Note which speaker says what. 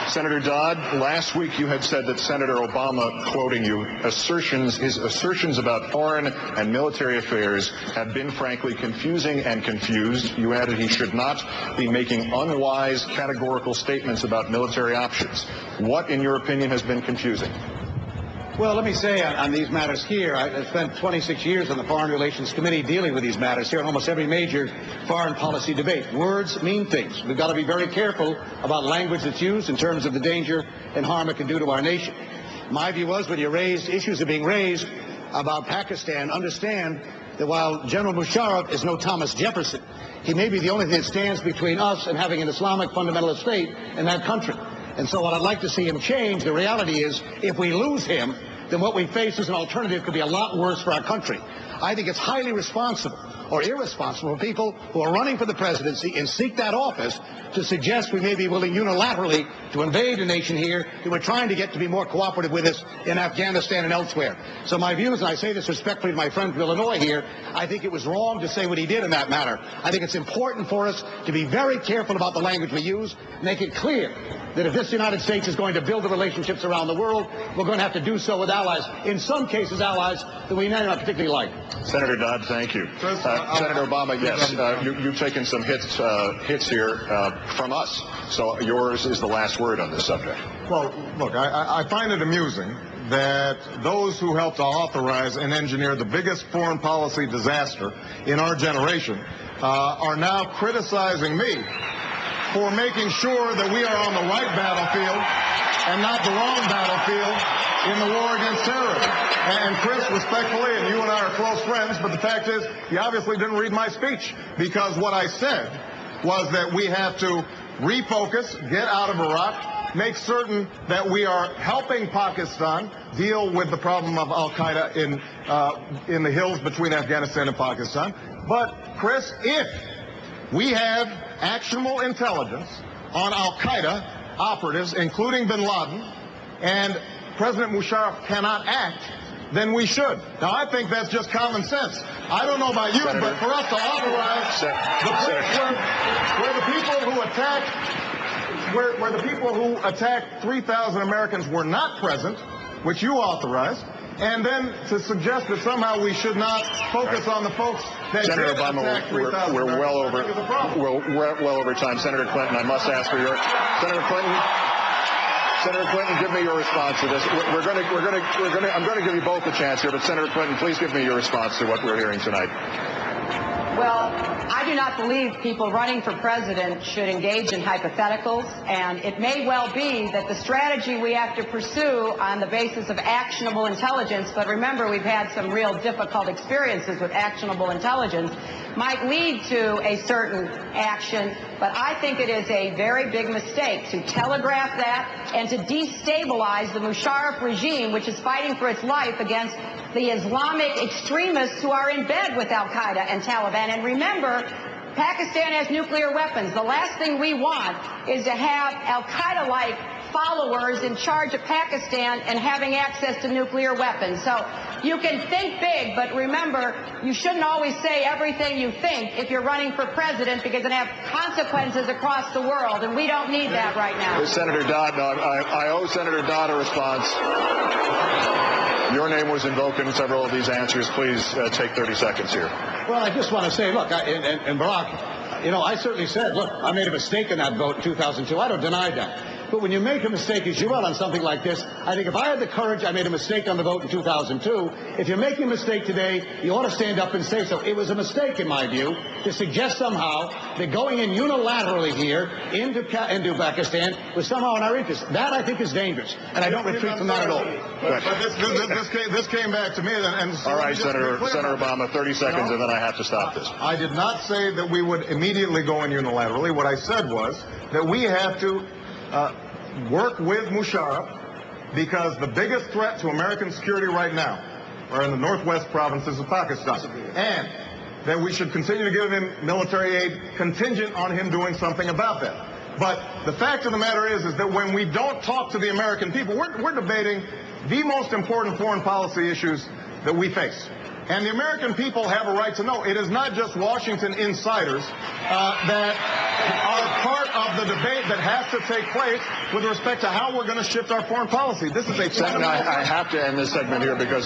Speaker 1: Senator Dodd, last week you had said that Senator Obama, quoting you, his assertions about foreign and military affairs have been frankly confusing and confused. You added he should not be making unwise categorical statements about military options. What, in your opinion, has been confusing?
Speaker 2: Well, let me say on these matters here, I spent 26 years on the Foreign Relations Committee dealing with these matters here in almost every major foreign policy debate. Words mean things. We've got to be very careful about language that's used in terms of the danger and harm it can do to our nation. My view was when issues are being raised about Pakistan, understand that while General Musharraf is no Thomas Jefferson, he may be the only thing that stands between us and having an Islamic fundamentalist state in that country. And so what I'd like to see him change, the reality is, if we lose him, then what we face as an alternative could be a lot worse for our country. I think it's highly responsible or irresponsible for people who are running for the presidency and seek that office to suggest we may be willing unilaterally to invade a nation here that we're trying to get to be more cooperative with us in Afghanistan and elsewhere. So my views, and I say this respectfully to my friend from Illinois here, I think it was wrong to say what he did in that matter. I think it's important for us to be very careful about the language we use, make it clear that if this United States is going to build the relationships around the world, we're going to have to do so with allies, in some cases allies that we may not particularly like.
Speaker 1: Senator Dodd, thank you. Senator Obama, yes, you've taken some hits here from us, so yours is the last word on this subject.
Speaker 3: Well, look, I find it amusing that those who helped to authorize and engineer the biggest foreign policy disaster in our generation are now criticizing me for making sure that we are on the right battlefield and not the wrong battlefield in the war against terrorism. And Chris, respectfully, and you and I are close friends, but the fact is, you obviously didn't read my speech, because what I said was that we have to refocus, get out of Iraq, make certain that we are helping Pakistan deal with the problem of al-Qaeda in the hills between Afghanistan and Pakistan. But, Chris, if we have actionable intelligence on al-Qaeda operatives, including bin Laden, and President Musharraf cannot act, then we should. Now, I think that's just common sense. I don't know about you, Senator, but for us to authorize where the people who attacked 3,000 Americans were not present, which you authorized, and then to suggest that somehow we should not focus on the folks that
Speaker 1: Senator
Speaker 3: did
Speaker 1: Obama,
Speaker 3: attack 3,000
Speaker 1: we're well over time. Senator Clinton, I must ask for your Senator Clinton, give me your response to this. I'm going to give you both a chance here, but Senator Clinton, please give me your response to what we're hearing tonight.
Speaker 4: Well, I do not believe people running for president should engage in hypotheticals, and it may well be that the strategy we have to pursue on the basis of actionable intelligence, but remember we've had some real difficult experiences with actionable intelligence, might lead to a certain action, but I think it is a very big mistake to telegraph that and to destabilize the Musharraf regime, which is fighting for its life against the Islamic extremists who are in bed with al-Qaeda and Taliban. And remember, Pakistan has nuclear weapons. The last thing we want is to have al-Qaeda-like followers in charge of Pakistan and having access to nuclear weapons. So you can think big, but remember, you shouldn't always say everything you think if you're running for president, because it has consequences across the world, and we don't need that right now.
Speaker 1: Senator Dodd, no, I owe Senator Dodd a response. Your name was invoked in several of these answers. Please take 30 seconds here.
Speaker 2: Well, I just want to say, look, and Barack, you know, I certainly said, look, I made a mistake in that vote in 2002. I don't deny that. But when you make a mistake, as you will, on something like this, I think if I had the courage, I made a mistake on the vote in 2002. If you're making a mistake today, you ought to stand up and say so. It was a mistake, in my view, to suggest somehow that going in unilaterally here into Pakistan was somehow in our interest. That, I think, is dangerous, and I don't retreat from that at all.
Speaker 3: But this came back to me. And so
Speaker 1: all right, Senator Obama, 30 seconds, and then I have to stop this.
Speaker 3: I did not say that we would immediately go in unilaterally. What I said was that we have to work with Musharraf, because the biggest threat to American security right now are in the northwest provinces of Pakistan, and that we should continue to give him military aid contingent on him doing something about that. But the fact of the matter is that when we don't talk to the American people, we're debating the most important foreign policy issues that we face. And the American people have a right to know. It is not just Washington insiders that are part of the debate that has to take place with respect to how we're going to shift our foreign policy. This is a
Speaker 1: I have to end this segment here because